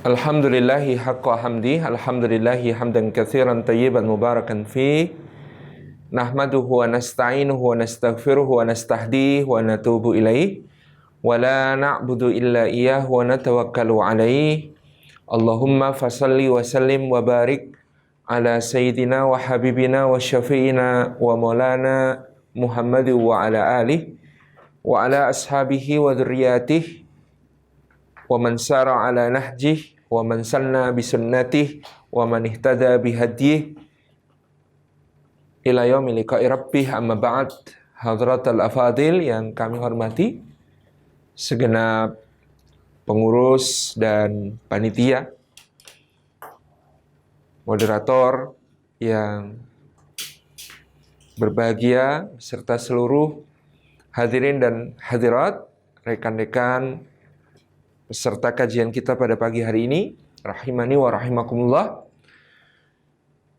Alhamdulillahi haqqa hamdi, alhamdulillahi hamdan katsiran tayyiban mubarakan fi. Nahmaduhu wa nasta'inuhu wa nastaghfiruhu wa nastahdihi wa natubu ilaih. Wa la na'budu illa iyyahu wa natawakkalu alaih. Allahumma fasalli wa sallim wa barik ala sayyidina wa habibina wa syafi'ina wa maulana Muhammadu wa ala alihi wa ala ashabihi wa dhurriyyatihi wa man sara ala nahjih wa man sanna bisunnatih wa man ihtada bihadiyih ila yaumil liqa'i rabbih. Amma ba'd. Hadratal afadil yang kami hormati, segenap pengurus dan panitia, moderator yang berbahagia, serta seluruh hadirin dan hadirat, rekan-rekan peserta kajian kita pada pagi hari ini, rahimani wa rahimakumullah.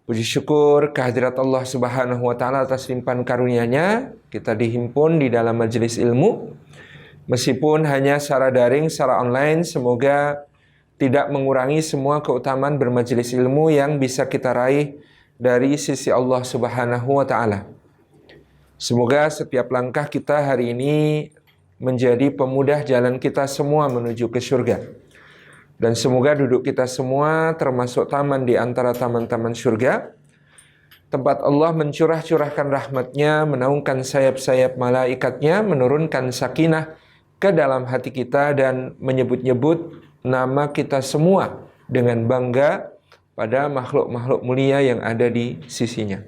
Puji syukur kehadirat Allah Subhanahu wa taala atas limpahan karunia-Nya, kita dihimpun di dalam majelis ilmu. Meskipun hanya secara daring, secara online, semoga tidak mengurangi semua keutamaan bermajelis ilmu yang bisa kita raih dari sisi Allah Subhanahu wa taala. Semoga setiap langkah kita hari ini menjadi pemudah jalan kita semua menuju ke surga. Dan semoga duduk kita semua termasuk taman di antara taman-taman surga, tempat Allah mencurahkan rahmat-Nya, menaungkan sayap-sayap malaikatnya, menurunkan sakinah ke dalam hati kita dan menyebut-nyebut nama kita semua dengan bangga pada makhluk-makhluk mulia yang ada di sisinya.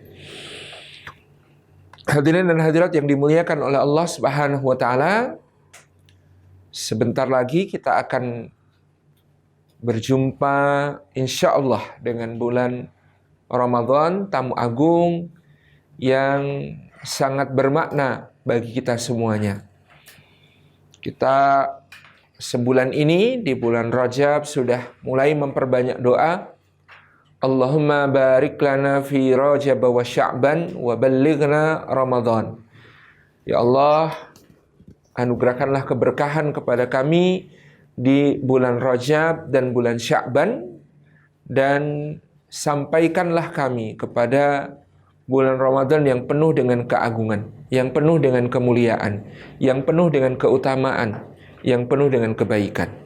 Hadirin dan hadirat yang dimuliakan oleh Allah Subhanahu wa taala, sebentar lagi kita akan berjumpa insya Allah dengan bulan Ramadan, tamu agung yang sangat bermakna bagi kita semuanya. Kita sebulan ini di bulan Rajab sudah mulai memperbanyak doa. Allahumma barik lana fi Rajab wa Sya'ban wa ballighna Ramadan. Ya Allah, anugerahkanlah keberkahan kepada kami di bulan Rajab dan bulan Sya'ban, dan sampaikanlah kami kepada bulan Ramadan yang penuh dengan keagungan, yang penuh dengan kemuliaan, yang penuh dengan keutamaan, yang penuh dengan kebaikan.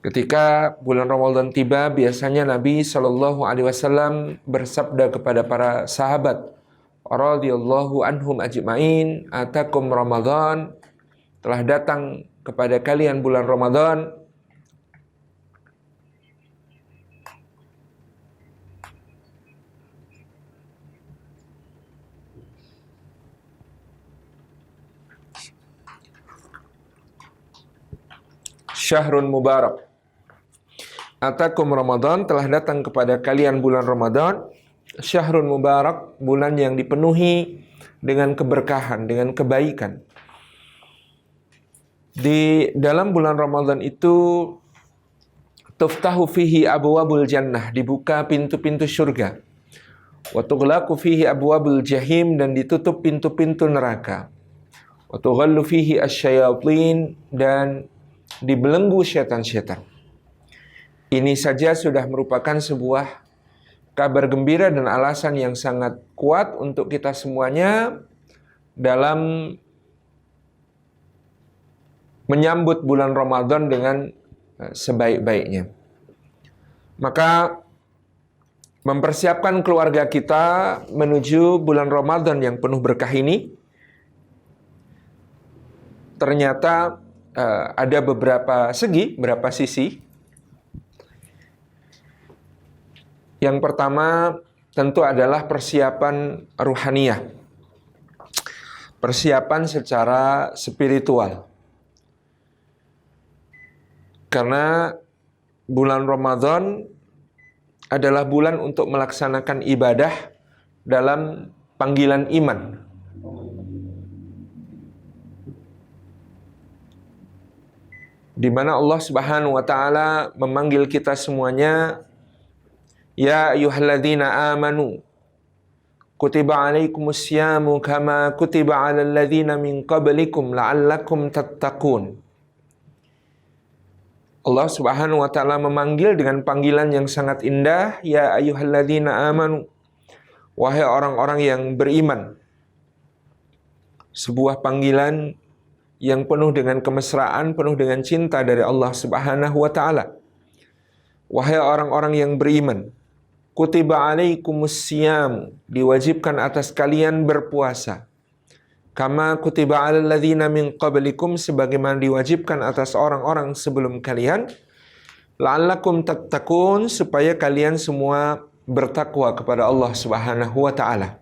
Ketika bulan Ramadan tiba, biasanya Nabi Shallallahu Alaihi Wasallam bersabda kepada para sahabat radhiyallahu anhum ajma'in, atakum Ramadan, telah datang kepada kalian bulan Ramadan. Syahrun mubarak. Atakum Ramadan, telah datang kepada kalian bulan Ramadan. Syahrun mubarak, bulan yang dipenuhi dengan keberkahan, dengan kebaikan. Di dalam bulan Ramadan itu tuftahu fihi abwabul jannah, dibuka pintu-pintu surga. Wa tughlaqu fihi abwabul jahim, dan ditutup pintu-pintu neraka. Wa tughallu fihi asyayatin, dan dibelenggu syaitan-syaitan. Ini saja sudah merupakan sebuah kabar gembira dan alasan yang sangat kuat untuk kita semuanya dalam menyambut bulan Ramadan dengan sebaik-baiknya. Maka mempersiapkan keluarga kita menuju bulan Ramadan yang penuh berkah ini, ternyata ada beberapa sisi. Yang pertama tentu adalah persiapan ruhaniyah, persiapan secara spiritual. Karena bulan Ramadan adalah bulan untuk melaksanakan ibadah dalam panggilan iman. Di mana Allah Subhanahu wa taala memanggil kita semuanya, ya ayyuhalladzina amanu kutiba alaikumusyamu kama kutiba alal ladzina min qablikum la'allakum tattaqun. Allah Subhanahu wa taala memanggil dengan panggilan yang sangat indah, ya ayyuhalladzina amanu, wahai orang-orang yang beriman. Sebuah panggilan yang penuh dengan kemesraan, penuh dengan cinta dari Allah Subhanahu wa taala. Wahai orang-orang yang beriman, kutiba alaikumusiyam, diwajibkan atas kalian berpuasa. Kama kutiba alal ladzina min qablikum, sebagaimana diwajibkan atas orang-orang sebelum kalian, la'allakum tattaqun, supaya kalian semua bertakwa kepada Allah Subhanahu wa taala.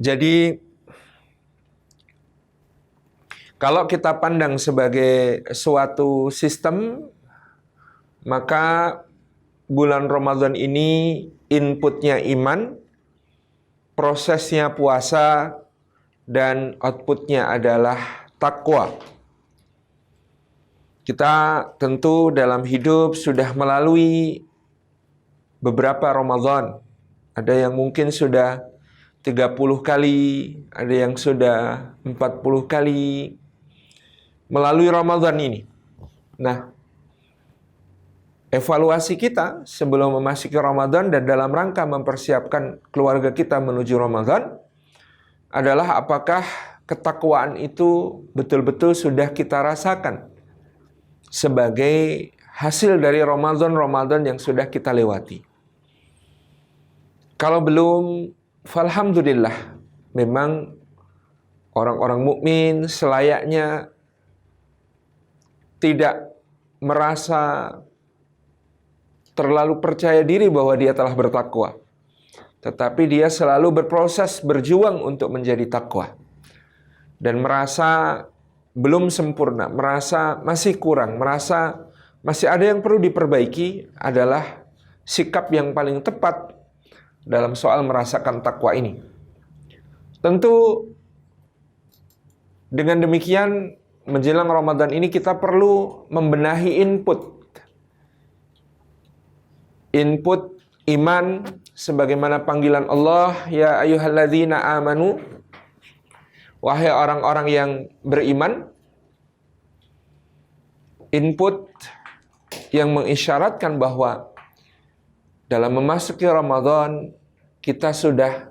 Jadi kalau kita pandang sebagai suatu sistem, maka bulan Ramadan ini inputnya iman, prosesnya puasa, dan outputnya adalah takwa. Kita tentu dalam hidup sudah melalui beberapa Ramadan. Ada yang mungkin sudah 30 kali, ada yang sudah 40 kali melalui Ramadan ini. Nah, evaluasi kita sebelum memasuki Ramadan dan dalam rangka mempersiapkan keluarga kita menuju Ramadan adalah apakah ketakwaan itu betul-betul sudah kita rasakan sebagai hasil dari Ramadan yang sudah kita lewati. Kalau belum, falhamdulillah, memang orang-orang mukmin selayaknya tidak merasa terlalu percaya diri bahwa dia telah bertakwa. Tetapi dia selalu berproses, berjuang untuk menjadi takwa. Dan merasa belum sempurna, merasa masih kurang, merasa masih ada yang perlu diperbaiki adalah sikap yang paling tepat dalam soal merasakan takwa ini. Tentu dengan demikian menjelang Ramadan ini kita perlu membenahi input iman sebagaimana panggilan Allah, ya ayyuhalladzina amanu, wahai orang-orang yang beriman. Input yang mengisyaratkan bahwa dalam memasuki Ramadan kita sudah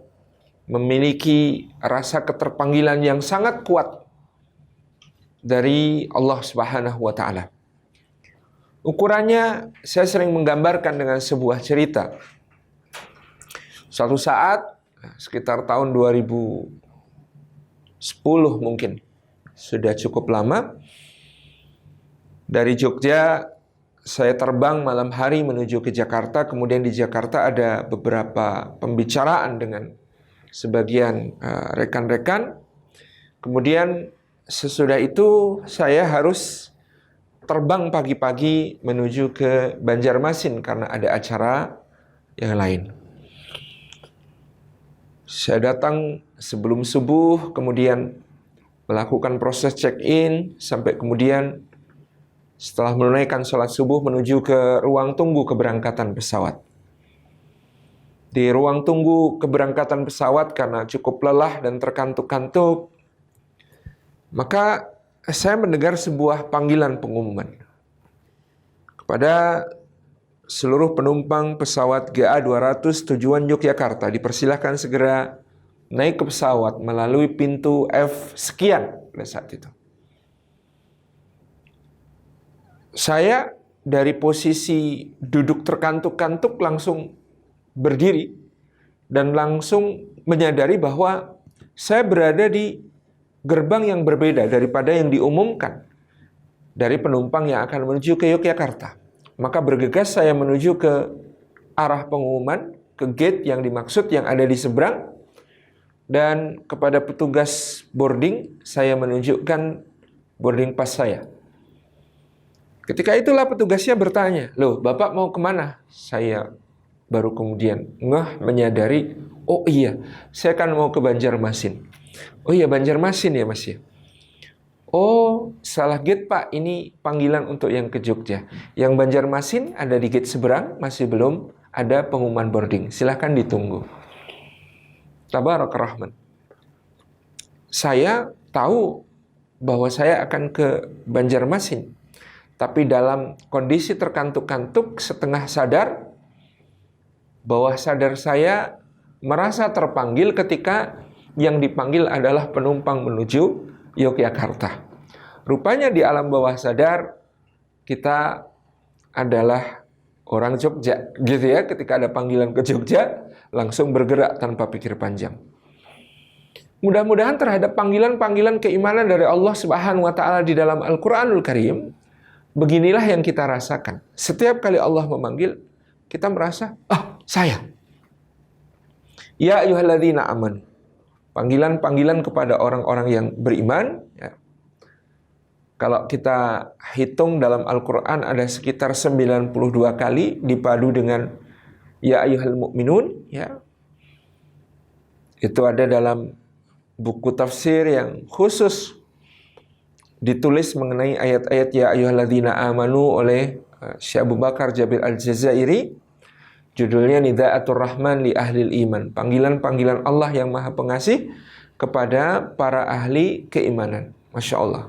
memiliki rasa keterpanggilan yang sangat kuat dari Allah Subhanahu wa taala. Ukurannya saya sering menggambarkan dengan sebuah cerita. Suatu saat sekitar tahun 2010 mungkin, sudah cukup lama, dari Jogja saya terbang malam hari menuju ke Jakarta. Kemudian di Jakarta ada beberapa pembicaraan dengan sebagian rekan-rekan. Kemudian sesudah itu saya harus terbang pagi-pagi menuju ke Banjarmasin karena ada acara yang lain. Saya datang sebelum subuh, kemudian melakukan proses check-in, sampai kemudian setelah menunaikan sholat subuh menuju ke ruang tunggu keberangkatan pesawat. Di ruang tunggu keberangkatan pesawat karena cukup lelah dan terkantuk-kantuk, maka saya mendengar sebuah panggilan pengumuman kepada seluruh penumpang pesawat GA200 tujuan Yogyakarta, dipersilahkan segera naik ke pesawat melalui pintu F sekian pada saat itu. Saya dari posisi duduk terkantuk-kantuk langsung berdiri dan langsung menyadari bahwa saya berada di gerbang yang berbeda daripada yang diumumkan dari penumpang yang akan menuju ke Yogyakarta. Maka bergegas saya menuju ke arah pengumuman, ke gate yang dimaksud yang ada di seberang, dan kepada petugas boarding saya menunjukkan boarding pass saya. Ketika itulah petugasnya bertanya, "Loh, Bapak mau kemana?" Saya baru kemudian menyadari, oh iya, saya kan mau ke Banjarmasin. Oh iya, Banjarmasin ya Mas ya. Oh, salah gate Pak, ini panggilan untuk yang ke Jogja. Yang Banjarmasin ada di gate seberang, masih belum ada pengumuman boarding. Silahkan ditunggu. Tabarak Rahman. Saya tahu bahwa saya akan ke Banjarmasin, tapi dalam kondisi terkantuk-kantuk, setengah sadar, bawah sadar saya merasa terpanggil ketika yang dipanggil adalah penumpang menuju Yogyakarta. Rupanya di alam bawah sadar kita adalah orang Jogja, gitu ya. Ketika ada panggilan ke Jogja, langsung bergerak tanpa pikir panjang. Mudah-mudahan terhadap panggilan-panggilan keimanan dari Allah Subhanahu wa taala di dalam Al-Qur'anul Karim, beginilah yang kita rasakan. Setiap kali Allah memanggil, kita merasa, saya. Ya ayyuhalladzina amanu. Panggilan-panggilan kepada orang-orang yang beriman, ya. Kalau kita hitung dalam Al-Quran ada sekitar 92 kali dipadu dengan ya ayyuhal mu'minun, ya. Itu ada dalam buku tafsir yang khusus ditulis mengenai ayat-ayat ya ayyuhalladzina amanu oleh Syekh Abu Bakar Jabir Al-Jazairi. Judulnya Nidaatur Rahman li Ahlil Iman. Panggilan-panggilan Allah yang Maha Pengasih kepada para ahli keimanan. Masya Allah.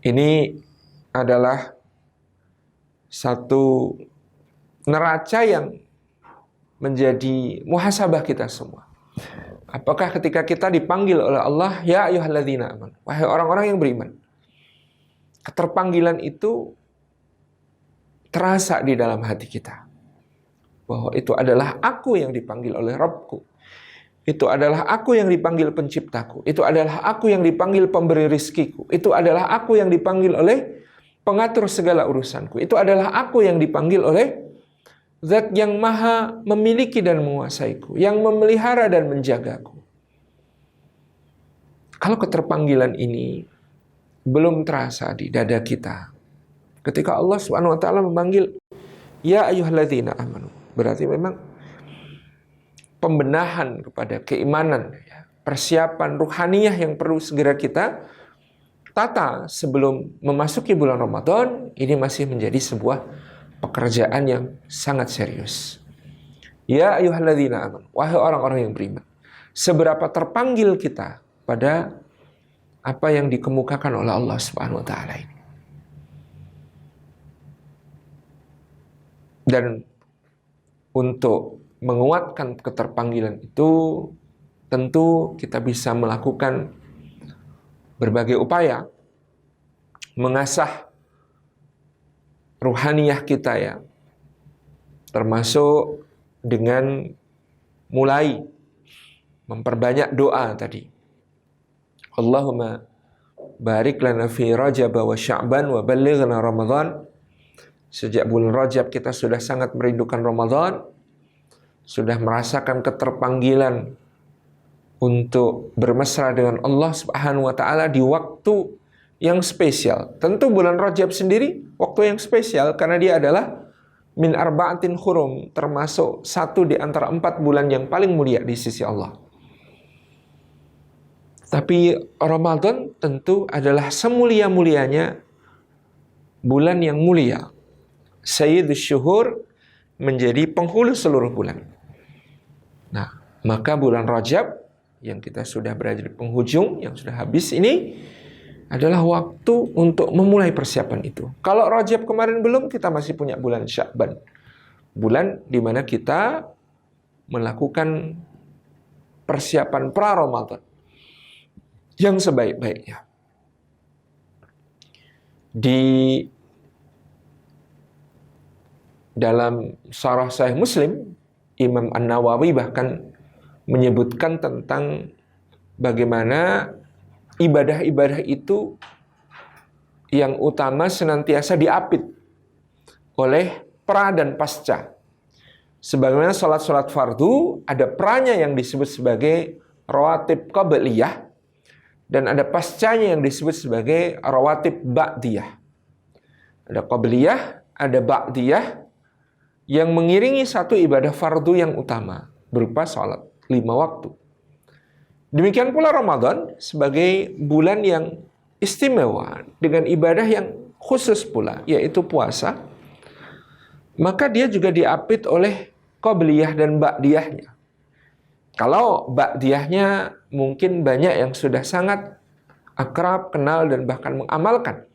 Ini adalah satu neraca yang menjadi muhasabah kita semua. Apakah ketika kita dipanggil oleh Allah, ya ayyuhalladzina amanu, wahai orang-orang yang beriman, keterpanggilan itu terasa di dalam hati kita. Bahwa itu adalah aku yang dipanggil oleh Rabbku. Itu adalah aku yang dipanggil penciptaku. Itu adalah aku yang dipanggil pemberi rizkiku. Itu adalah aku yang dipanggil oleh pengatur segala urusanku. Itu adalah aku yang dipanggil oleh Zat yang maha memiliki dan menguasaiku, yang memelihara dan menjagaku. Kalau keterpanggilan ini belum terasa di dada kita, ketika Allah Subhanahu wa taala memanggil ya ayyuhalladzina amanu, berarti memang pembenahan kepada keimanan, persiapan ruhaniyah yang perlu segera kita tata sebelum memasuki bulan Ramadan, ini masih menjadi sebuah pekerjaan yang sangat serius. Ya ayyuhalladzina amanu, wahai orang-orang yang beriman, seberapa terpanggil kita pada apa yang dikemukakan oleh Allah Subhanahu wa taala ini. Dan untuk menguatkan keterpanggilan itu, tentu kita bisa melakukan berbagai upaya mengasah ruhaniyah kita, ya, termasuk dengan mulai memperbanyak doa tadi. Allahumma barik lana fi Rajab wa Sya'ban wa ballighna Ramadan. Sejak bulan Rajab kita sudah sangat merindukan Ramadan, sudah merasakan keterpanggilan untuk bermesra dengan Allah Subhanahu wa taala di waktu yang spesial. Tentu bulan Rajab sendiri waktu yang spesial karena dia adalah min arba'atin hurum, termasuk satu di antara 4 bulan yang paling mulia di sisi Allah. Tapi Ramadan tentu adalah semulia-mulianya bulan yang mulia. Sayyidus syuhur, menjadi penghulu seluruh bulan. Nah, maka bulan Rajab yang kita sudah berada di penghujung, yang sudah habis ini, adalah waktu untuk memulai persiapan itu. Kalau Rajab kemarin belum, kita masih punya bulan Sya'ban. Bulan di mana kita melakukan persiapan pra-Ramadan yang sebaik-baiknya. Di dalam Syarah Sahih Muslim, Imam An-Nawawi bahkan menyebutkan tentang bagaimana ibadah-ibadah itu yang utama senantiasa diapit oleh pra dan pasca. Sebagaimana salat-salat fardu, ada pranya yang disebut sebagai rawatib qabliyah, dan ada pascanya yang disebut sebagai rawatib ba'diyah. Ada qabliyah, ada ba'diyah, yang mengiringi satu ibadah fardu yang utama, berupa salat 5 waktu. Demikian pula Ramadan sebagai bulan yang istimewa dengan ibadah yang khusus pula, yaitu puasa. Maka dia juga diapit oleh qabliyah dan ba'diyahnya. Kalau ba'diyahnya mungkin banyak yang sudah sangat akrab, kenal, dan bahkan mengamalkan,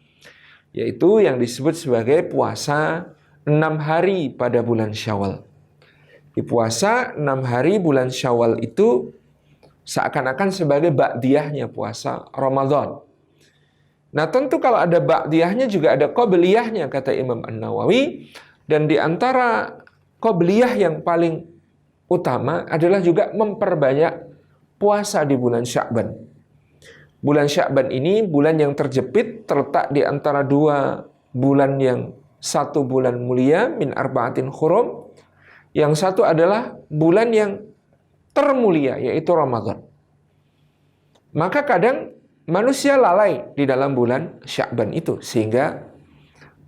yaitu yang disebut sebagai puasa 6 hari pada bulan Syawal. Di puasa 6 hari bulan Syawal itu seakan-akan sebagai ba'diyahnya puasa Ramadan. Nah, tentu kalau ada ba'diyahnya juga ada qobliyahnya, kata Imam An-Nawawi. Dan di antara qobliyah yang paling utama adalah juga memperbanyak puasa di bulan Sya'ban. Bulan Sya'ban ini bulan yang terjepit, terletak di antara dua bulan yang satu bulan mulia, min arba'atin hurum. Yang satu adalah bulan yang termulia, yaitu Ramadan. Maka kadang manusia lalai di dalam bulan Sya'ban itu, sehingga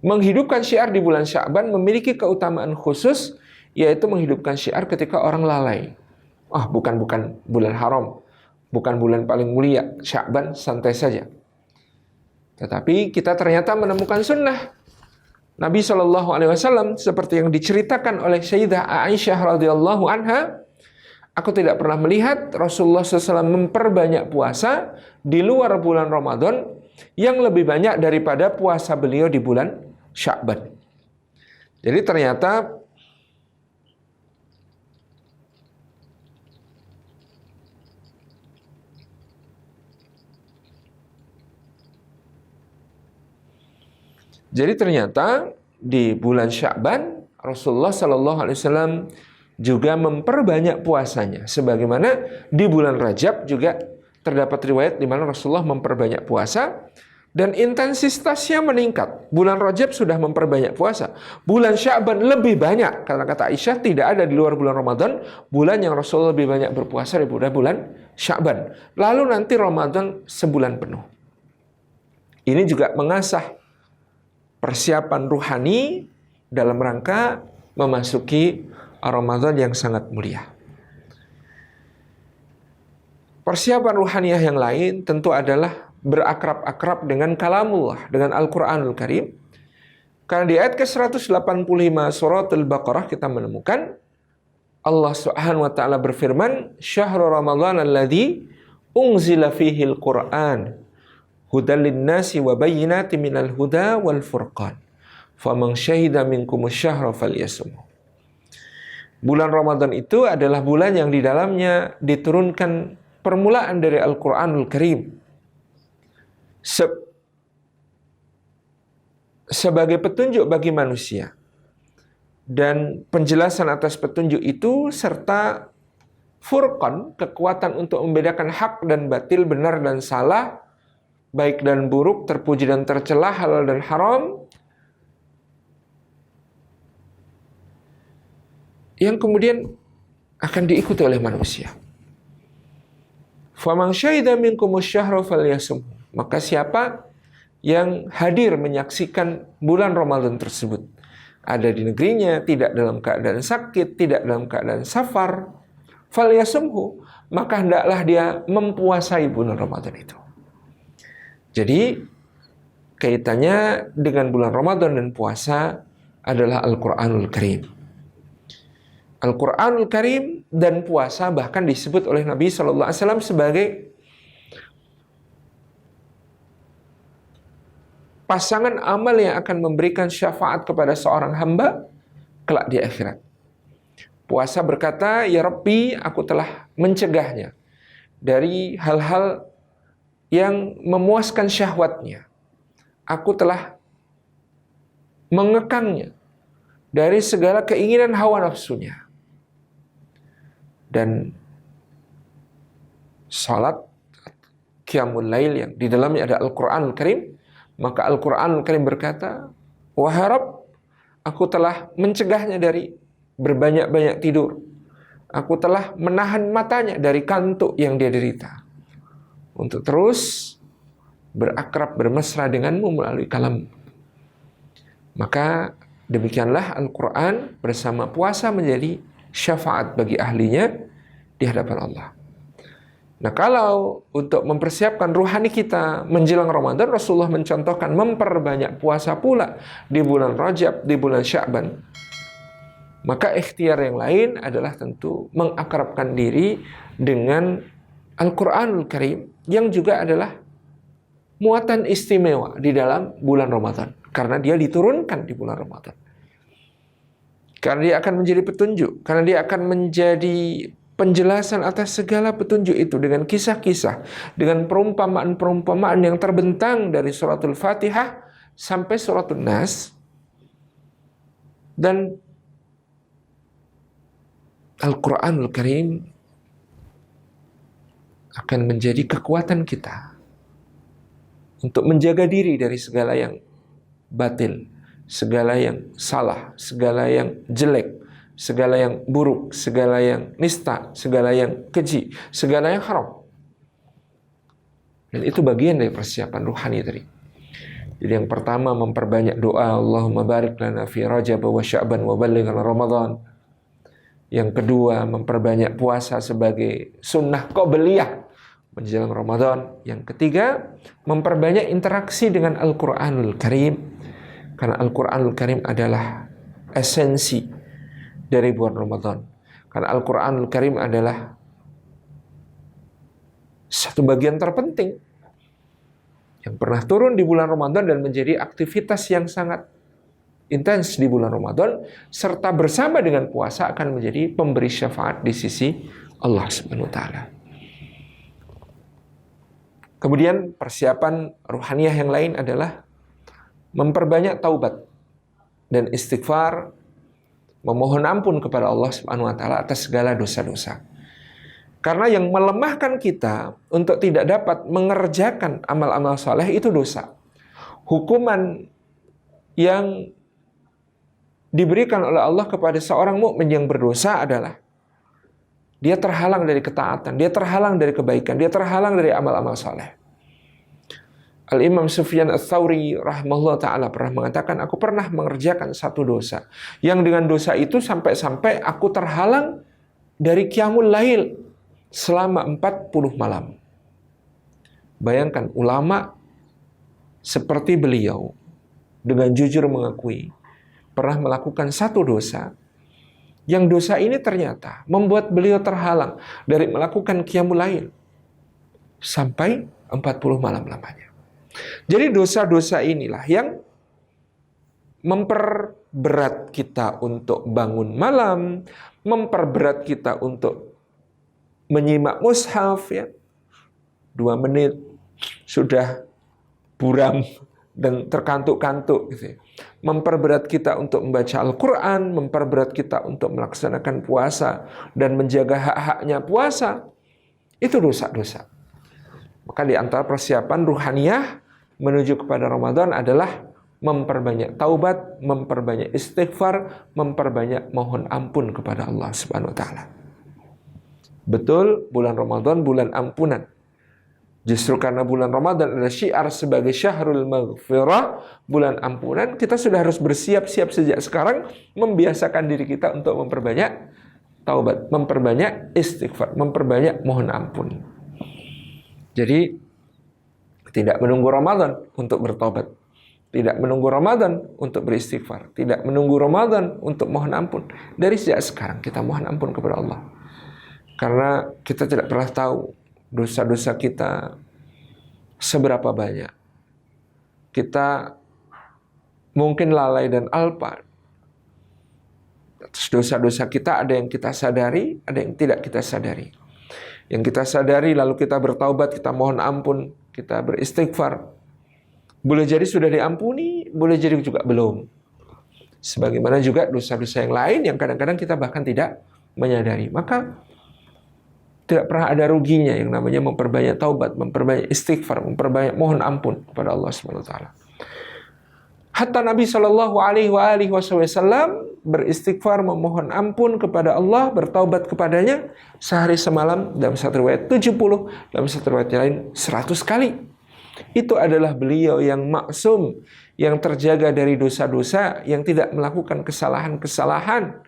menghidupkan syiar di bulan Sya'ban memiliki keutamaan khusus, yaitu menghidupkan syiar ketika orang lalai. Bukan bulan haram, bukan bulan paling mulia, Sya'ban santai saja. Tetapi kita ternyata menemukan sunnah Nabi SAW seperti yang diceritakan oleh Sayyidah Aisyah radhiyallahu anha. Aku tidak pernah melihat Rasulullah SAW memperbanyak puasa di luar bulan Ramadan yang lebih banyak daripada puasa beliau di bulan Sya'ban. Jadi ternyata di bulan Sya'ban Rasulullah SAW juga memperbanyak puasanya, sebagaimana di bulan Rajab juga terdapat riwayat di mana Rasulullah memperbanyak puasa dan intensitasnya meningkat. Bulan Rajab sudah memperbanyak puasa, bulan Sya'ban lebih banyak, karena kata Aisyah tidak ada di luar bulan Ramadan bulan yang Rasulullah lebih banyak berpuasa daripada bulan Sya'ban. Lalu nanti Ramadan sebulan penuh. Ini juga mengasah persiapan ruhani dalam rangka memasuki Ramadan yang sangat mulia. Persiapan ruhaniyah yang lain tentu adalah berakrab-akrab dengan kalamullah, dengan Al-Quranul Karim. Karena di ayat ke-185 surat Al-Baqarah kita menemukan Allah Subhanahu wa taala berfirman, "Syahrul Ramadan alladzi unzila fihi al-Qur'an hudal lin-nasi wa bayyinatin minal huda wal furqan. Faman syahida minkumus syahra falyasumhu." Bulan Ramadan itu adalah bulan yang di dalamnya diturunkan permulaan dari Al-Quranul Karim sebagai petunjuk bagi manusia. Dan penjelasan atas petunjuk itu serta furqan, kekuatan untuk membedakan hak dan batil, benar dan salah, baik dan buruk, terpuji dan tercela, halal dan haram, yang kemudian akan diikuti oleh manusia. Faman syahida minkumus syahra falyasum. Maka siapa yang hadir menyaksikan bulan Ramadan tersebut, ada di negerinya, tidak dalam keadaan sakit, tidak dalam keadaan safar, falyasumhu, maka hendaklah dia mempuasai bulan Ramadan itu. Jadi kaitannya dengan bulan Ramadan dan puasa adalah Al-Quranul Karim. Al-Quranul Karim dan puasa bahkan disebut oleh Nabi SAW sebagai pasangan amal yang akan memberikan syafaat kepada seorang hamba kelak di akhirat. Puasa berkata, "Ya Rabbi, aku telah mencegahnya dari hal-hal yang memuaskan syahwatnya. Aku telah mengekangnya dari segala keinginan hawa nafsunya." Dan salat qiyamul lail yang di dalamnya ada Al-Quranul Karim, maka Al-Quranul Karim berkata, "Wahai Rabb, aku telah mencegahnya dari berbanyak-banyak tidur. Aku telah menahan matanya dari kantuk yang dia derita, untuk terus berakrab, bermesra denganmu melalui kalam." Maka demikianlah Al-Quran bersama puasa menjadi syafaat bagi ahlinya di hadapan Allah. Nah, kalau untuk mempersiapkan ruhani kita menjelang Ramadan, Rasulullah mencontohkan memperbanyak puasa pula di bulan Rajab, di bulan Sya'ban. Maka ikhtiar yang lain adalah tentu mengakrabkan diri dengan Al-Quranul Karim yang juga adalah muatan istimewa di dalam bulan Ramadan. Karena dia diturunkan di bulan Ramadan. Karena dia akan menjadi petunjuk. Karena dia akan menjadi penjelasan atas segala petunjuk itu dengan kisah-kisah, dengan perumpamaan-perumpamaan yang terbentang dari suratul Fatihah sampai suratul Nas. Dan Al-Quranul Karim akan menjadi kekuatan kita untuk menjaga diri dari segala yang batil, segala yang salah, segala yang jelek, segala yang buruk, segala yang nista, segala yang keji, segala yang haram. Dan itu bagian dari persiapan ruhani tadi. Jadi yang pertama memperbanyak doa, Allahumma barik lana fi Rajab wa Sya'ban wa ballighna Ramadan. Yang kedua memperbanyak puasa sebagai sunnah qabliyah menjelang Ramadan. Yang ketiga memperbanyak interaksi dengan Al-Quranul Karim. Karena Al-Quranul Karim adalah esensi dari bulan Ramadan. Karena Al-Quranul Karim adalah satu bagian terpenting yang pernah turun di bulan Ramadan dan menjadi aktivitas yang sangat intens di bulan Ramadan, serta bersama dengan puasa akan menjadi pemberi syafaat di sisi Allah Subhanahu wa taala. Kemudian persiapan ruhaniyah yang lain adalah memperbanyak taubat dan istighfar, memohon ampun kepada Allah Subhanahu wa taala atas segala dosa-dosa. Karena yang melemahkan kita untuk tidak dapat mengerjakan amal-amal saleh itu dosa. Hukuman yang diberikan oleh Allah kepada seorang mukmin yang berdosa adalah dia terhalang dari ketaatan, dia terhalang dari kebaikan, dia terhalang dari amal-amal saleh. Al-Imam Sufyan Ats-Tsauri rahimahullah ta'ala pernah mengatakan, aku pernah mengerjakan satu dosa, yang dengan dosa itu sampai-sampai aku terhalang dari qiyamul lail selama 40 malam. Bayangkan ulama seperti beliau dengan jujur mengakui pernah melakukan satu dosa, yang dosa ini ternyata membuat beliau terhalang dari melakukan qiyamul lail sampai 40 malam lamanya. Jadi dosa-dosa inilah yang memperberat kita untuk bangun malam, memperberat kita untuk menyimak mushaf, ya. 2 menit sudah buram dan terkantuk-kantuk gitu ya. Memperberat kita untuk membaca Al-Quran, memperberat kita untuk melaksanakan puasa dan menjaga hak-haknya puasa. Itu dosa-dosa. Maka di antara persiapan ruhaniyah menuju kepada Ramadan adalah memperbanyak taubat, memperbanyak istighfar, memperbanyak mohon ampun kepada Allah Subhanahu wa taala. Betul, bulan Ramadan bulan ampunan. Justru karena bulan Ramadan adalah syiar sebagai syahrul maghfirah, bulan ampunan, kita sudah harus bersiap-siap sejak sekarang membiasakan diri kita untuk memperbanyak taubat, memperbanyak istighfar, memperbanyak mohon ampun. Jadi tidak menunggu Ramadan untuk bertobat, tidak menunggu Ramadan untuk beristighfar, tidak menunggu Ramadan untuk mohon ampun. Dari sejak sekarang kita mohon ampun kepada Allah. Karena kita tidak pernah tahu dosa-dosa kita seberapa banyak. Kita mungkin lalai dan alpa. Atas dosa-dosa kita ada yang kita sadari, ada yang tidak kita sadari. Yang kita sadari lalu kita bertaubat, kita mohon ampun, kita beristighfar. Boleh jadi sudah diampuni, boleh jadi juga belum. Sebagaimana juga dosa-dosa yang lain yang kadang-kadang kita bahkan tidak menyadari. Maka tidak pernah ada ruginya yang namanya memperbanyak taubat, memperbanyak istighfar, memperbanyak mohon ampun kepada Allah Subhanahu wa taala. Hatta Nabi Shallallahu alaihi wasallam beristighfar, memohon ampun kepada Allah, bertaubat kepadanya sehari semalam, dalam satu riwayat 70, dalam satu riwayat lain 100 kali. Itu adalah beliau yang maksum, yang terjaga dari dosa-dosa, yang tidak melakukan kesalahan-kesalahan.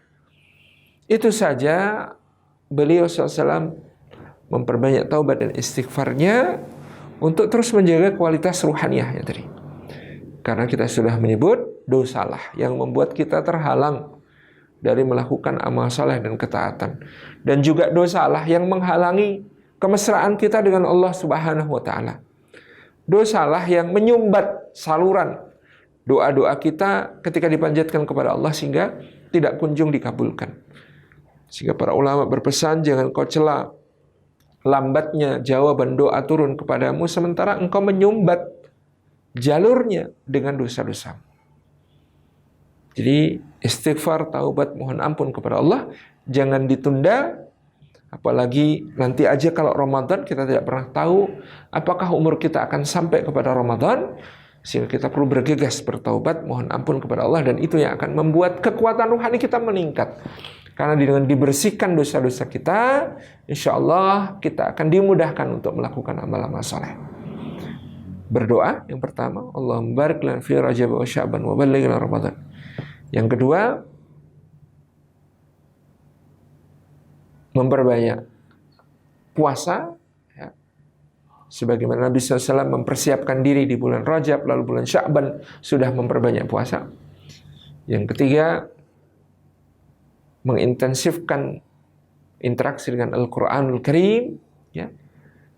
Itu saja beliau SAW memperbanyak taubat dan istighfarnya untuk terus menjaga kualitas ruhaniyahnya tadi. Karena kita sudah menyebut dosalah yang membuat kita terhalang dari melakukan amal saleh dan ketaatan. Dan juga dosalah yang menghalangi kemesraan kita dengan Allah Subhanahu wa taala. Dosalah yang menyumbat saluran doa-doa kita ketika dipanjatkan kepada Allah sehingga tidak kunjung dikabulkan. Sehingga para ulama berpesan, jangan kau cela lambatnya jawaban doa turun kepadamu sementara engkau menyumbat jalurnya dengan dosa-dosa. Jadi istighfar, taubat, mohon ampun kepada Allah jangan ditunda, apalagi nanti aja kalau Ramadan kita tidak pernah tahu apakah umur kita akan sampai kepada Ramadan, sehingga kita perlu bergegas bertaubat, mohon ampun kepada Allah, dan itu yang akan membuat kekuatan rohani kita meningkat. Karena dengan dibersihkan dosa-dosa kita, insya Allah kita akan dimudahkan untuk melakukan amal-amal saleh. Berdoa yang pertama, Allahumma barik lana fi Rajab wa Sya'ban wa ballighna Ramadan. Yang kedua, memperbanyak puasa, ya. Sebagaimana Nabi SAW mempersiapkan diri di bulan Rajab, lalu bulan Sya'ban sudah memperbanyak puasa. Yang ketiga, mengintensifkan interaksi dengan Al-Quranul Karim, ya.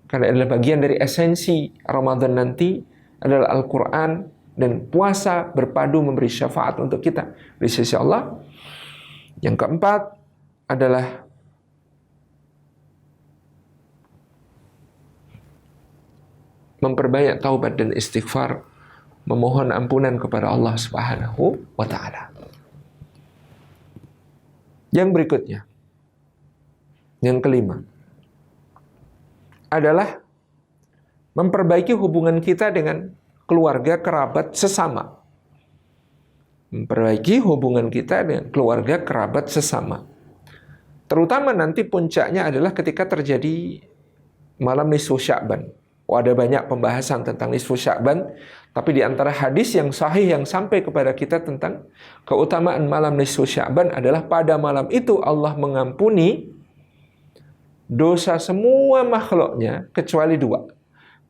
Karena adalah bagian dari esensi Ramadan nanti adalah Al-Quran, dan puasa berpadu memberi syafaat untuk kita di sisi Allah. Yang keempat adalah memperbanyak taubat dan istighfar, memohon ampunan kepada Allah Subhanahu wa taala. Yang berikutnya, yang kelima, adalah memperbaiki hubungan kita dengan keluarga, kerabat, sesama. Memperbaiki hubungan kita dengan keluarga, kerabat, sesama. Terutama nanti puncaknya adalah ketika terjadi malam nisfu Sya'ban. Ada banyak pembahasan tentang nisfu Sya'ban, tapi di antara hadis yang sahih yang sampai kepada kita tentang keutamaan malam nisfu Sya'ban adalah pada malam itu Allah mengampuni dosa semua makhluknya kecuali dua,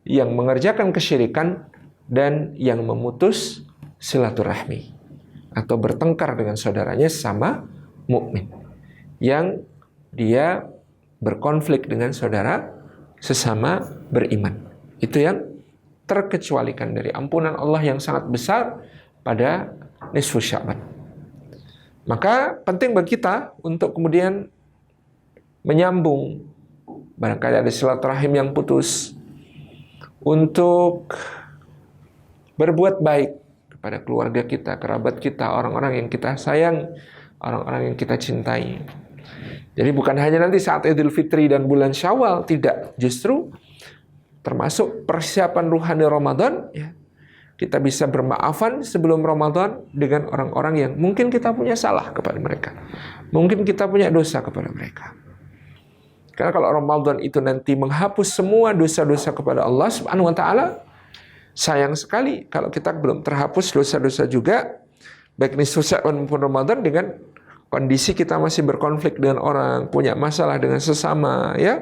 yang mengerjakan kesyirikan dan yang memutus silaturahmi atau bertengkar dengan saudaranya sama mukmin, yang dia berkonflik dengan saudara sesama beriman. Itu yang terkecualikan dari ampunan Allah yang sangat besar pada nisfu Sya'ban. Maka penting bagi kita untuk kemudian menyambung barangkali ada silaturahim yang putus, untuk berbuat baik kepada keluarga kita, kerabat kita, orang-orang yang kita sayang, orang-orang yang kita cintai. Jadi bukan hanya nanti saat Idul Fitri dan bulan Syawal, tidak, justru termasuk persiapan ruhani Ramadan, ya, kita bisa bermaafan sebelum Ramadan dengan orang-orang yang mungkin kita punya salah kepada mereka, mungkin kita punya dosa kepada mereka. Karena kalau Ramadan itu nanti menghapus semua dosa-dosa kepada Allah Subhanahu wa taala, sayang sekali kalau kita belum terhapus dosa-dosa juga, baik nisfu Sya'ban maupun Ramadan, dengan kondisi kita masih berkonflik dengan orang, punya masalah dengan sesama, ya.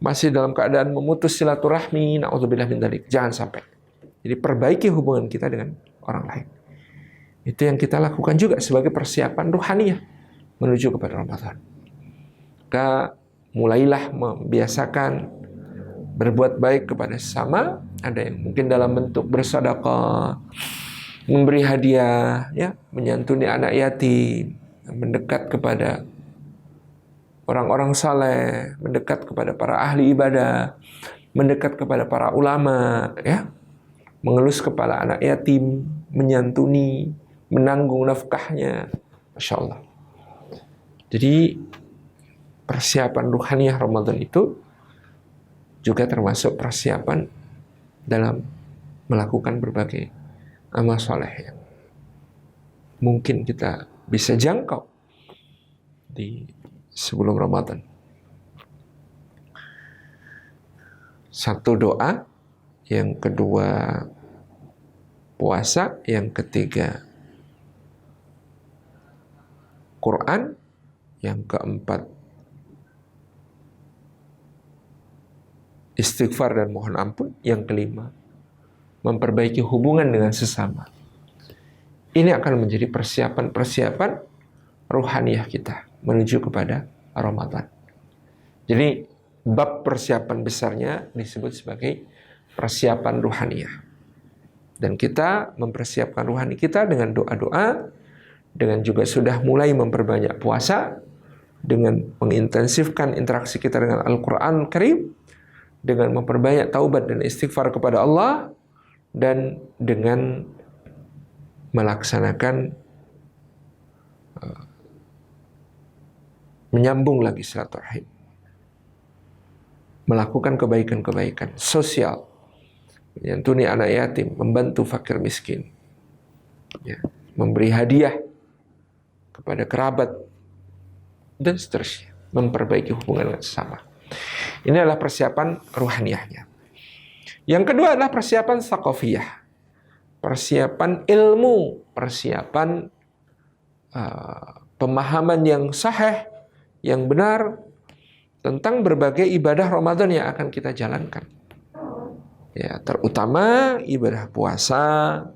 Masih dalam keadaan memutus silaturahmi, na'udzubillah min dzalik. Jangan sampai. Jadi perbaiki hubungan kita dengan orang lain. Itu yang kita lakukan juga sebagai persiapan ruhaniyah menuju kepada Ramadan. Maka mulailah membiasakan berbuat baik kepada sesama. Ada yang mungkin dalam bentuk bersedekah, memberi hadiah, ya, menyantuni anak yatim, mendekat kepada orang-orang saleh, mendekat kepada para ahli ibadah, mendekat kepada para ulama, ya, mengelus kepala anak yatim, menyantuni, menanggung nafkahnya, Masya Allah. Jadi persiapan ruhaniyah Ramadan itu juga termasuk persiapan dalam melakukan berbagai amal soleh yang mungkin kita bisa jangkau di sebelum Ramadan. Satu doa, yang kedua puasa, yang ketiga Quran, yang keempat istighfar dan mohon ampun, yang kelima memperbaiki hubungan dengan sesama. Ini akan menjadi persiapan-persiapan ruhaniyah kita menuju kepada Ramadan. Jadi bab persiapan besarnya disebut sebagai persiapan ruhaniyah. Dan kita mempersiapkan ruhani kita dengan doa-doa, dengan juga sudah mulai memperbanyak puasa, dengan mengintensifkan interaksi kita dengan Al-Quran Karim, dengan memperbanyak taubat dan istighfar kepada Allah, dan dengan melaksanakan menyambung lagi silaturahim, melakukan kebaikan-kebaikan sosial, menyantuni anak yatim, membantu fakir miskin, ya, memberi hadiah kepada kerabat, dan seterusnya, memperbaiki hubungan dengan sesama. Ini adalah persiapan ruhaniyahnya. Yang kedua adalah persiapan tsaqafiyah, persiapan ilmu, persiapan pemahaman yang sahih, yang benar tentang berbagai ibadah Ramadan yang akan kita jalankan. Ya, terutama ibadah puasa,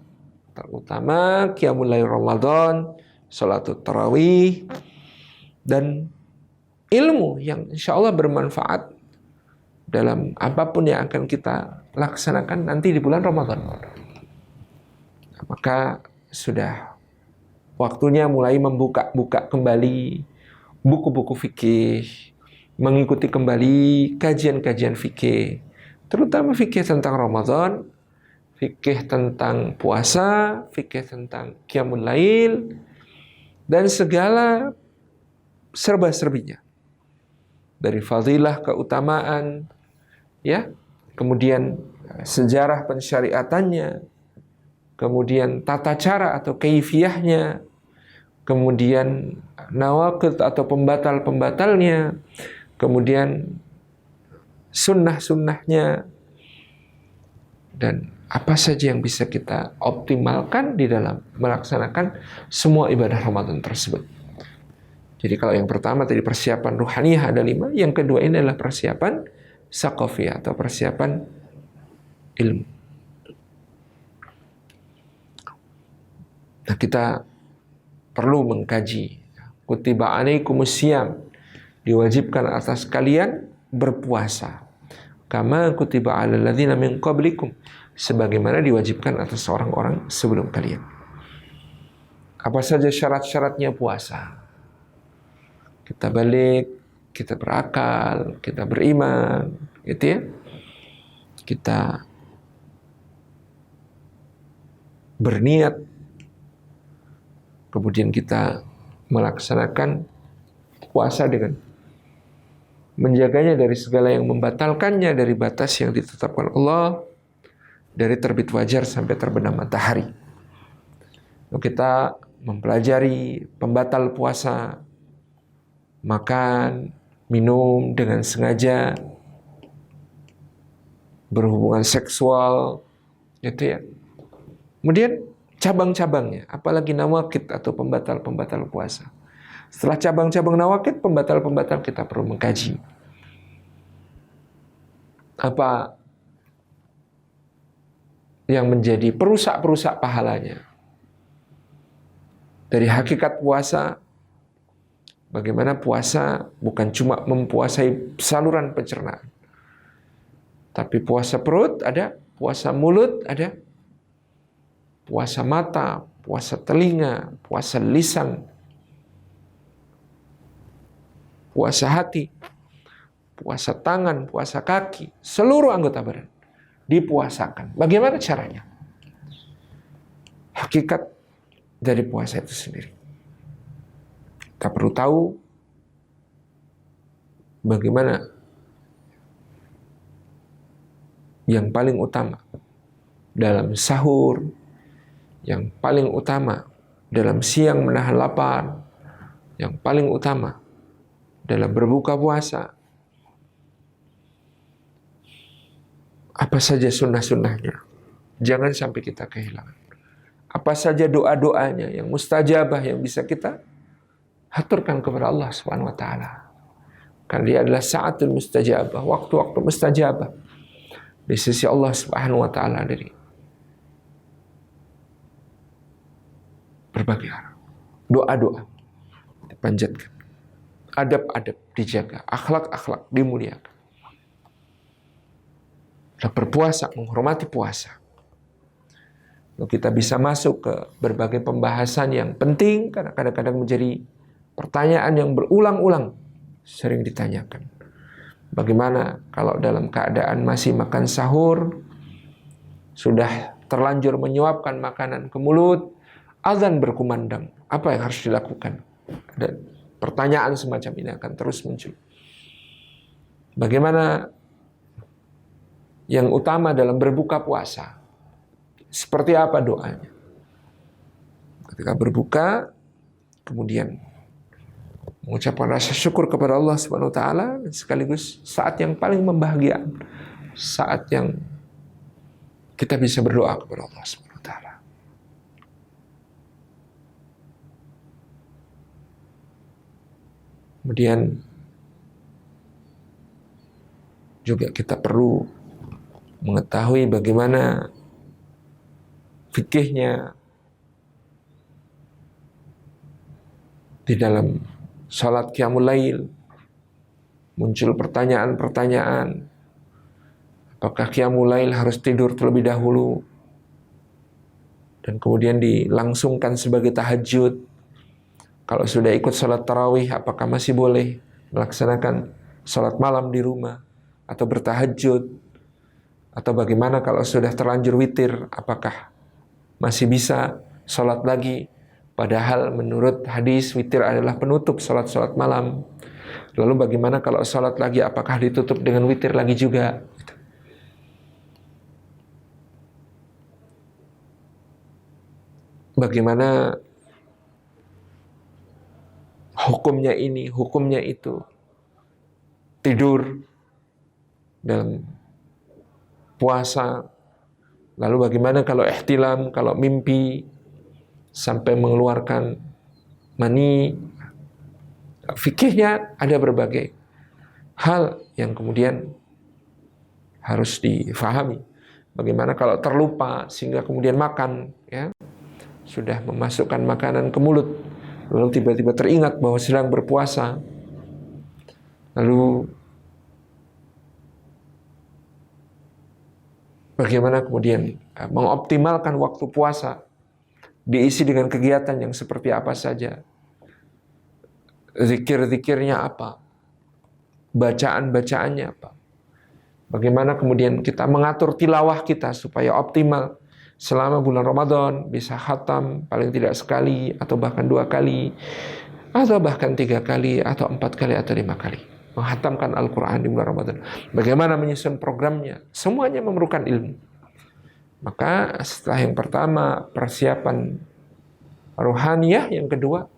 terutama qiyamul lail Ramadan, salatul tarawih, dan ilmu yang insya Allah bermanfaat dalam apapun yang akan kita laksanakan nanti di bulan Ramadan. Nah, maka sudah waktunya mulai membuka kembali buku-buku fikih, mengikuti kembali kajian-kajian fikih, terutama fikih tentang Ramadan, fikih tentang puasa, fikih tentang qiyamul lail, dan segala serba-serbinya. Dari fadilah, keutamaan, ya, kemudian sejarah pensyariatannya, kemudian tata cara atau kaifiyahnya, kemudian nawaqid atau pembatal-pembatalnya, kemudian sunnah-sunnahnya, dan apa saja yang bisa kita optimalkan di dalam melaksanakan semua ibadah Ramadan tersebut. Jadi kalau yang pertama tadi persiapan ruhaniyah ada 5, yang kedua ini adalah persiapan tsaqafiyah atau persiapan ilmu. Nah, kita perlu mengkaji. Kutiba alaikumus syiyam, diwajibkan atas kalian berpuasa. Kama kutiba alal ladzina min qablikum, sebagaimana diwajibkan atas orang-orang sebelum kalian. Apa saja syarat-syaratnya puasa? Kita balik, kita berakal, kita beriman, gitu ya. Kita berniat, kemudian kita melaksanakan puasa dengan menjaganya dari segala yang membatalkannya, dari batas yang ditetapkan Allah, dari terbit fajar sampai terbenam matahari. Lalu kita mempelajari pembatal puasa, makan, minum dengan sengaja, berhubungan seksual, gitu ya. Kemudian cabang-cabangnya, apalagi nawaqid atau pembatal-pembatal puasa. Setelah cabang-cabang nawaqid, pembatal-pembatal, kita perlu mengkaji. Apa yang menjadi perusak-perusak pahalanya. Dari hakikat puasa, bagaimana puasa bukan cuma mempuasai saluran pencernaan, tapi puasa perut ada, puasa mulut ada, puasa mata, puasa telinga, puasa lisan, puasa hati, puasa tangan, puasa kaki, seluruh anggota badan dipuasakan. Bagaimana caranya? Hakikat dari puasa itu sendiri. Kita perlu tahu bagaimana yang paling utama dalam sahur, yang paling utama dalam siang menahan lapar, yang paling utama dalam berbuka puasa. Apa saja sunnah-sunnahnya, jangan sampai kita kehilangan. Apa saja doa-doanya yang mustajabah yang bisa kita haturkan kepada Allah Subhanahu wa taala. Karena dia adalah sa'atul mustajabah, waktu-waktu mustajabah di sisi Allah Subhanahu wa taala. Dari berbagai arah. Doa-doa dipanjatkan, adab-adab dijaga, akhlak-akhlak dimuliakan. Dan berpuasa, menghormati puasa. Lalu kita bisa masuk ke berbagai pembahasan yang penting, karena kadang-kadang menjadi pertanyaan yang berulang-ulang sering ditanyakan. Bagaimana kalau dalam keadaan masih makan sahur, sudah terlanjur menyuapkan makanan ke mulut, azan berkumandang, apa yang harus dilakukan? Dan pertanyaan semacam ini akan terus muncul. Bagaimana yang utama dalam berbuka puasa? Seperti apa doanya? Ketika berbuka, kemudian mengucapkan rasa syukur kepada Allah Subhanahu wa taala, sekaligus saat yang paling membahagiakan, saat yang kita bisa berdoa kepada Allah Subhanahu wa taala. Kemudian juga kita perlu mengetahui bagaimana fikihnya di dalam salat qiyamul lail. Muncul pertanyaan-pertanyaan, apakah qiyamul lail harus tidur terlebih dahulu dan kemudian dilangsungkan sebagai tahajud? Kalau sudah ikut salat tarawih, apakah masih boleh melaksanakan salat malam di rumah atau bertahajud? Atau bagaimana kalau sudah terlanjur witir, apakah masih bisa salat lagi? Padahal menurut hadis witir adalah penutup salat-salat malam. Lalu bagaimana kalau salat lagi, apakah ditutup dengan witir lagi juga? Bagaimana hukumnya ini, hukumnya itu? Tidur dalam puasa. Lalu bagaimana kalau ihtilam, kalau mimpi sampai mengeluarkan mani? Fikihnya ada berbagai hal yang kemudian harus difahami. Bagaimana kalau terlupa sehingga kemudian makan, ya, sudah memasukkan makanan ke mulut, lalu tiba-tiba teringat bahwa sedang berpuasa, lalu bagaimana kemudian mengoptimalkan waktu puasa, diisi dengan kegiatan yang seperti apa saja, zikir-zikirnya apa, bacaan-bacaannya apa, bagaimana kemudian kita mengatur tilawah kita supaya optimal selama bulan Ramadan, bisa khatam paling tidak sekali, atau bahkan 2 kali, atau bahkan 3 kali, atau 4 kali, atau 5 kali menghatamkan Al-Quran di bulan Ramadan. Bagaimana menyusun programnya? Semuanya memerlukan ilmu. Maka setelah yang pertama persiapan rohaniyah, yang kedua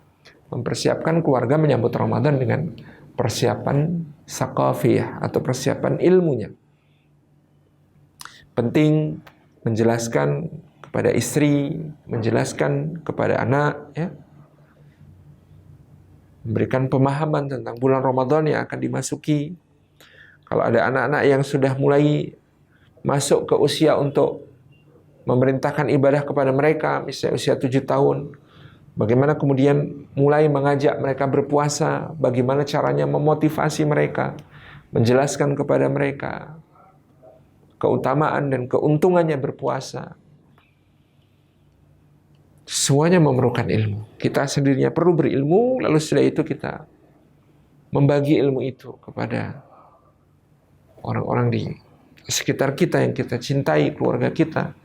mempersiapkan keluarga menyambut Ramadan dengan persiapan sakafiyah atau persiapan ilmunya. Penting menjelaskan kepada istri, menjelaskan kepada anak, ya, memberikan pemahaman tentang bulan Ramadan yang akan dimasuki. Kalau ada anak-anak yang sudah mulai masuk ke usia untuk memerintahkan ibadah kepada mereka, misalnya usia 7 tahun, bagaimana kemudian mulai mengajak mereka berpuasa, bagaimana caranya memotivasi mereka, menjelaskan kepada mereka keutamaan dan keuntungannya berpuasa. Semuanya memerlukan ilmu. Kita sendirinya perlu berilmu, lalu setelah itu kita membagi ilmu itu kepada orang-orang di sekitar kita yang kita cintai, keluarga kita.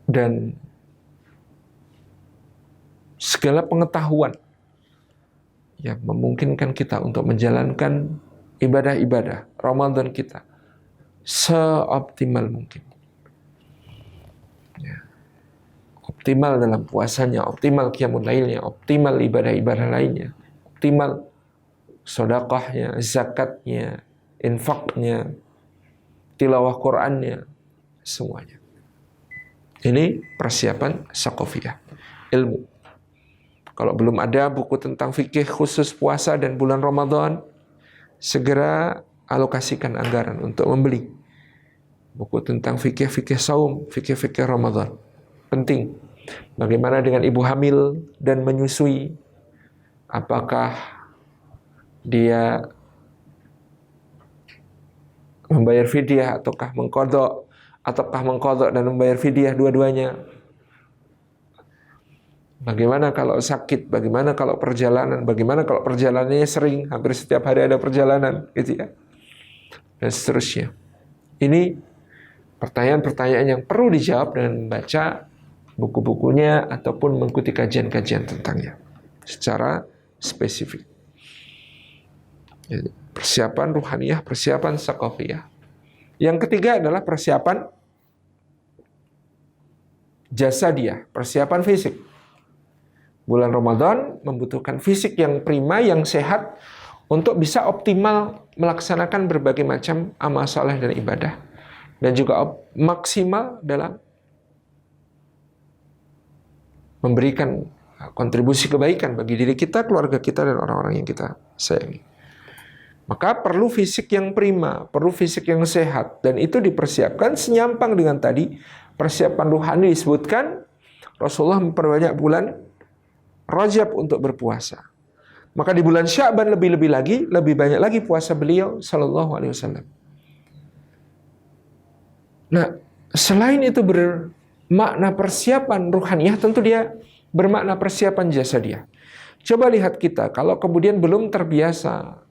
Dan segala pengetahuan yang memungkinkan kita untuk menjalankan ibadah-ibadah Ramadan kita seoptimal mungkin. Ya. Optimal dalam puasanya, optimal qiyamul lailnya, optimal ibadah-ibadah lainnya, optimal sedekahnya, zakatnya, infaknya, tilawah Qur'annya, semuanya. Ini persiapan sakofiyah, ilmu. Kalau belum ada buku tentang fikih khusus puasa dan bulan Ramadan, segera alokasikan anggaran untuk membeli buku tentang fikih-fikih saum, fikih-fikih Ramadan. Penting. Bagaimana dengan ibu hamil dan menyusui? Apakah dia membayar fidyah ataukah mengqadha dan membayar fidyah dua-duanya? Bagaimana kalau sakit? Bagaimana kalau perjalanan? Bagaimana kalau perjalanannya sering? Hampir setiap hari ada perjalanan, gitu ya. Dan seterusnya. Ini pertanyaan-pertanyaan yang perlu dijawab dengan membaca buku-bukunya ataupun mengikuti kajian-kajian tentangnya secara spesifik. Persiapan ruhaniyah, persiapan tsaqafiyah. Yang ketiga adalah persiapan jasadiyah, persiapan fisik. Bulan Ramadan membutuhkan fisik yang prima, yang sehat untuk bisa optimal melaksanakan berbagai macam amal saleh dan ibadah, dan juga maksimal dalam memberikan kontribusi kebaikan bagi diri kita, keluarga kita, dan orang-orang yang kita sayangi. Maka perlu fisik yang prima, perlu fisik yang sehat, dan itu dipersiapkan senyampang dengan tadi persiapan ruhani disebutkan. Rasulullah memperbanyak bulan Rajab untuk berpuasa. Maka di bulan Sya'ban lebih-lebih lagi, lebih banyak lagi puasa beliau sallallahu alaihi wasallam. Nah, selain itu bermakna persiapan ruhaniyah, tentu dia bermakna persiapan jasadiyah. Coba lihat kita, kalau kemudian belum terbiasa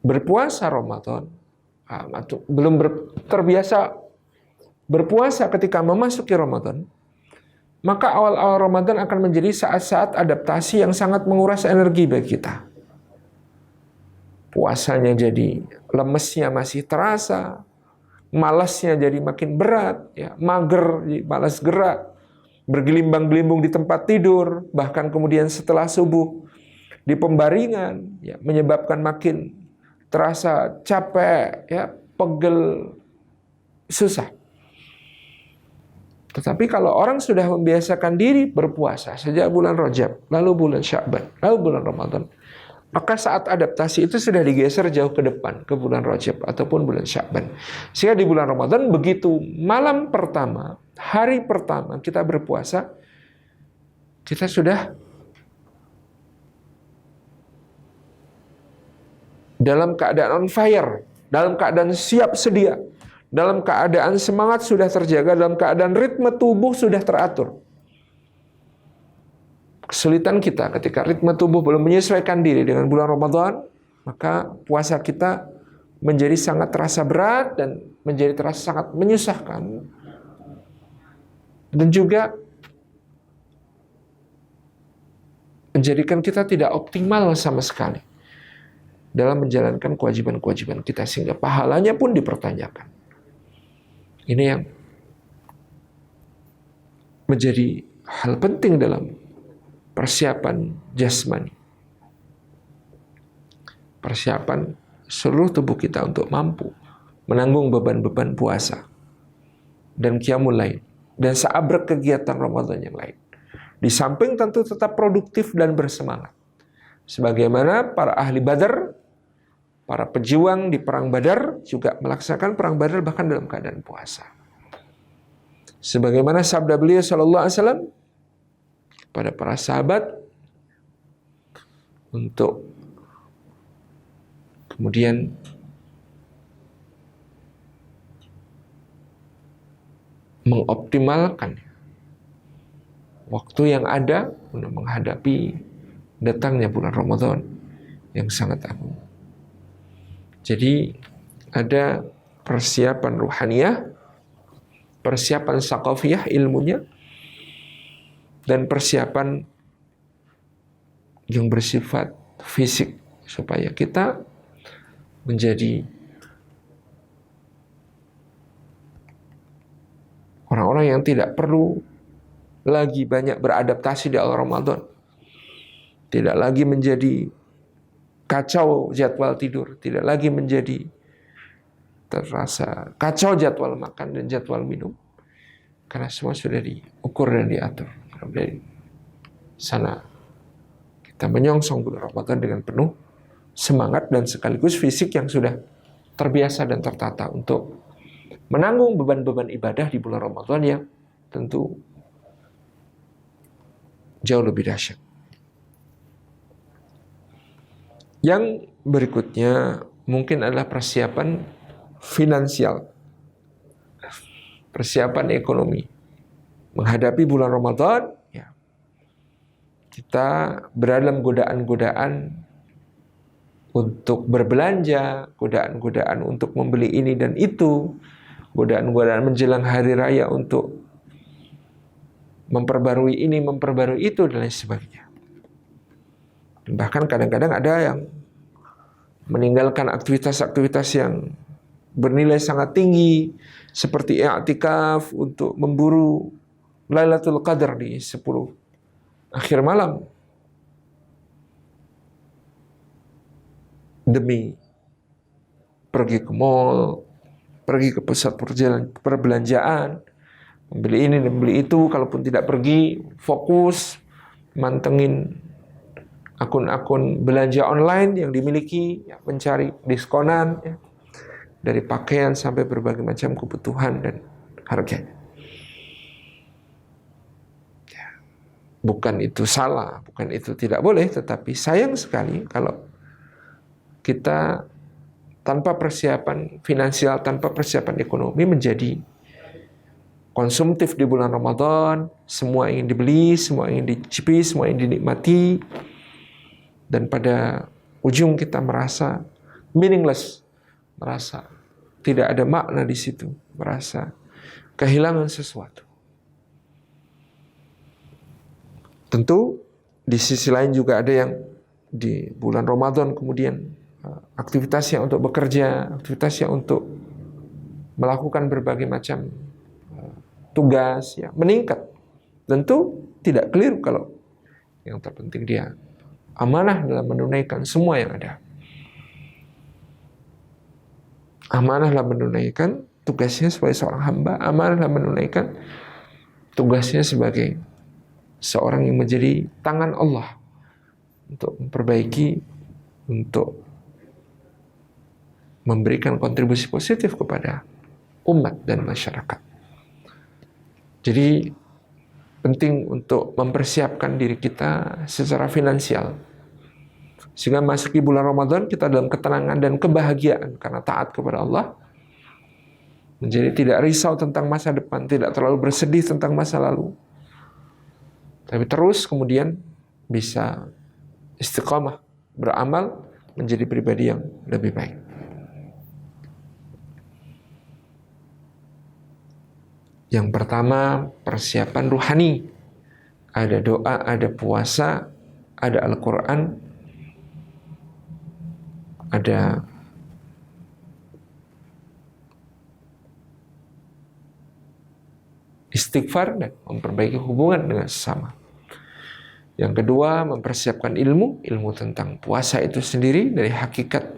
berpuasa Ramadan, atau belum terbiasa berpuasa ketika memasuki Ramadan, maka awal-awal Ramadan akan menjadi saat-saat adaptasi yang sangat menguras energi bagi kita. Puasanya jadi lemesnya masih terasa, malasnya jadi makin berat, ya, mager, malas gerak, bergelimbang-gelimbung di tempat tidur, bahkan kemudian setelah subuh di pembaringan, ya, menyebabkan makin terasa capek, ya, pegel, susah. Tetapi kalau orang sudah membiasakan diri berpuasa sejak bulan Rajab, lalu bulan Sya'ban, lalu bulan Ramadan, maka saat adaptasi itu sudah digeser jauh ke depan, ke bulan Rajab ataupun bulan Sya'ban. Sehingga di bulan Ramadan, begitu malam pertama, hari pertama kita berpuasa, kita sudah dalam keadaan on fire, dalam keadaan siap sedia, dalam keadaan semangat sudah terjaga, dalam keadaan ritme tubuh sudah teratur. Kesulitan kita ketika ritme tubuh belum menyesuaikan diri dengan bulan Ramadan, maka puasa kita menjadi sangat terasa berat dan menjadi terasa sangat menyusahkan. Dan juga menjadikan kita tidak optimal sama sekali dalam menjalankan kewajiban-kewajiban kita, sehingga pahalanya pun dipertanyakan. Ini yang menjadi hal penting dalam persiapan jasmani. Persiapan seluruh tubuh kita untuk mampu menanggung beban-beban puasa dan qiyamul lail dan seabrek kegiatan Ramadan yang lain. Di samping tentu tetap produktif dan bersemangat. Sebagaimana para ahli Badar, para pejuang di perang Badar juga melaksanakan perang Badar bahkan dalam keadaan puasa. Sebagaimana sabda beliau sallallahu alaihi wasallam pada para sahabat untuk kemudian mengoptimalkan waktu yang ada untuk menghadapi datangnya bulan Ramadan yang sangat agung. Jadi ada persiapan ruhaniyah, persiapan tsaqafiyah ilmunya, dan persiapan yang bersifat fisik supaya kita menjadi orang-orang yang tidak perlu lagi banyak beradaptasi di awal Ramadan, tidak lagi menjadi kacau jadwal tidur, tidak lagi menjadi terasa kacau jadwal makan dan jadwal minum, karena semua sudah diukur dan diatur. Dari sana kita menyongsong bulan Ramadan dengan penuh semangat dan sekaligus fisik yang sudah terbiasa dan tertata untuk menanggung beban-beban ibadah di bulan Ramadan yang tentu jauh lebih dahsyat. Yang berikutnya mungkin adalah persiapan finansial, persiapan ekonomi. Menghadapi bulan Ramadan, ya, kita berada dalam godaan-godaan untuk berbelanja, godaan-godaan untuk membeli ini dan itu, godaan-godaan menjelang hari raya untuk memperbarui ini, memperbarui itu, dan lain sebagainya. Bahkan kadang-kadang ada yang meninggalkan aktivitas-aktivitas yang bernilai sangat tinggi, seperti i'tikaf untuk memburu Lailatul Qadar di 10 akhir malam, demi pergi ke mall, pergi ke pusat perbelanjaan, membeli ini dan membeli itu. Kalaupun tidak pergi, fokus mantengin akun-akun belanja online yang dimiliki, ya, mencari diskonan, ya, dari pakaian sampai berbagai macam kebutuhan dan harganya. Ya, bukan itu salah, bukan itu tidak boleh, tetapi sayang sekali kalau kita tanpa persiapan finansial, tanpa persiapan ekonomi menjadi konsumtif di bulan Ramadan, semua ingin dibeli, semua ingin dicicipi, semua ingin dinikmati, dan pada ujung kita merasa meaningless, merasa tidak ada makna di situ, merasa kehilangan sesuatu. Tentu di sisi lain juga ada yang di bulan Ramadan kemudian aktivitasnya untuk bekerja, aktivitasnya untuk melakukan berbagai macam tugas, ya, meningkat. Tentu tidak keliru kalau yang terpenting dia amanah dalam menunaikan semua yang ada. Amanah dalam menunaikan tugasnya sebagai seorang hamba, amanah dalam menunaikan tugasnya sebagai seorang yang menjadi tangan Allah untuk memperbaiki, untuk memberikan kontribusi positif kepada umat dan masyarakat. Jadi penting untuk mempersiapkan diri kita secara finansial, sehingga masuki bulan Ramadan kita dalam ketenangan dan kebahagiaan karena taat kepada Allah, menjadi tidak risau tentang masa depan, tidak terlalu bersedih tentang masa lalu, tapi terus kemudian bisa istiqamah, beramal, menjadi pribadi yang lebih baik. Yang pertama, persiapan ruhani. Ada doa, ada puasa, ada Al-Quran, ada istighfar dan memperbaiki hubungan dengan sesama. Yang kedua, mempersiapkan ilmu tentang puasa itu sendiri, dari hakikat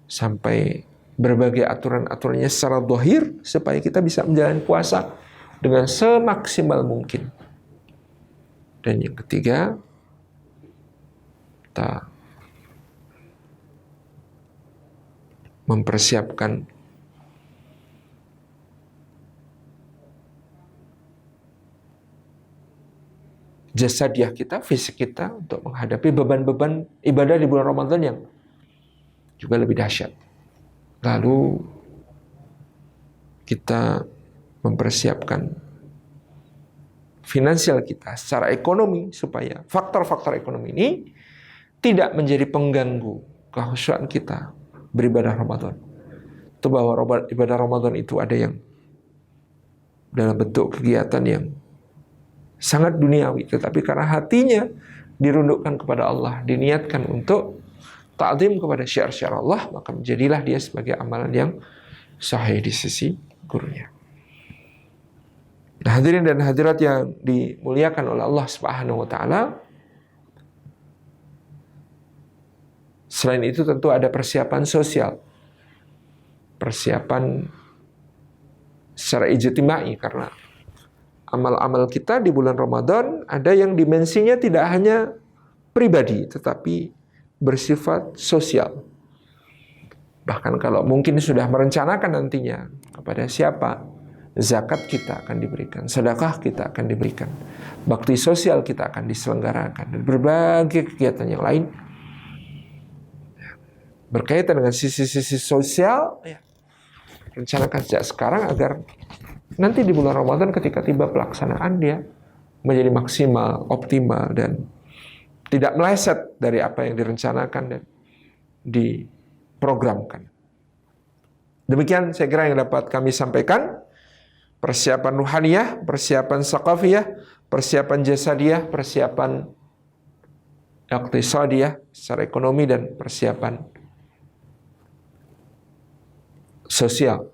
sampai berbagai aturan-aturannya secara zahir, supaya kita bisa menjalani puasa dengan semaksimal mungkin. Dan yang ketiga, kita mempersiapkan jasadiah kita, fisik kita, untuk menghadapi beban-beban ibadah di bulan Ramadan yang juga lebih dahsyat. Lalu kita mempersiapkan finansial kita secara ekonomi, supaya faktor-faktor ekonomi ini tidak menjadi pengganggu kekhusyuan kita beribadah Ramadan. Itu bahwa ibadah Ramadan itu ada yang dalam bentuk kegiatan yang sangat duniawi, tetapi karena hatinya dirundukkan kepada Allah, diniatkan untuk ta'zim kepada syiar-syiar Allah, maka menjadilah dia sebagai amalan yang sahih di sisi gurunya. Nah, hadirin dan hadirat yang dimuliakan oleh Allah Subhanahu wa taala, selain itu tentu ada persiapan sosial, persiapan secara ijtimai, karena amal-amal kita di bulan Ramadan ada yang dimensinya tidak hanya pribadi, tetapi bersifat sosial. Bahkan kalau mungkin sudah merencanakan nantinya kepada siapa zakat kita akan diberikan, sedekah kita akan diberikan, bakti sosial kita akan diselenggarakan, dan berbagai kegiatan yang lain berkaitan dengan sisi-sisi sosial, ya, rencanakan sejak sekarang agar nanti di bulan Ramadan ketika tiba pelaksanaan dia menjadi maksimal, optimal, dan tidak meleset dari apa yang direncanakan dan diprogramkan. Demikian saya kira yang dapat kami sampaikan. Persiapan ruhaniyah, persiapan saqafiyah, persiapan jasadiyah, persiapan iqtisadiyah secara ekonomi, dan persiapan sosial.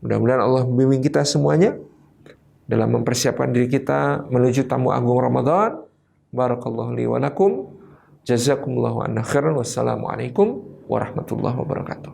Mudah-mudahan Allah membimbing kita semuanya dalam mempersiapkan diri kita menuju tamu agung Ramadan. Barakallahu li wa lakum. Jazakumullahu anna khairan. Wassalamualaikum warahmatullahi wabarakatuh.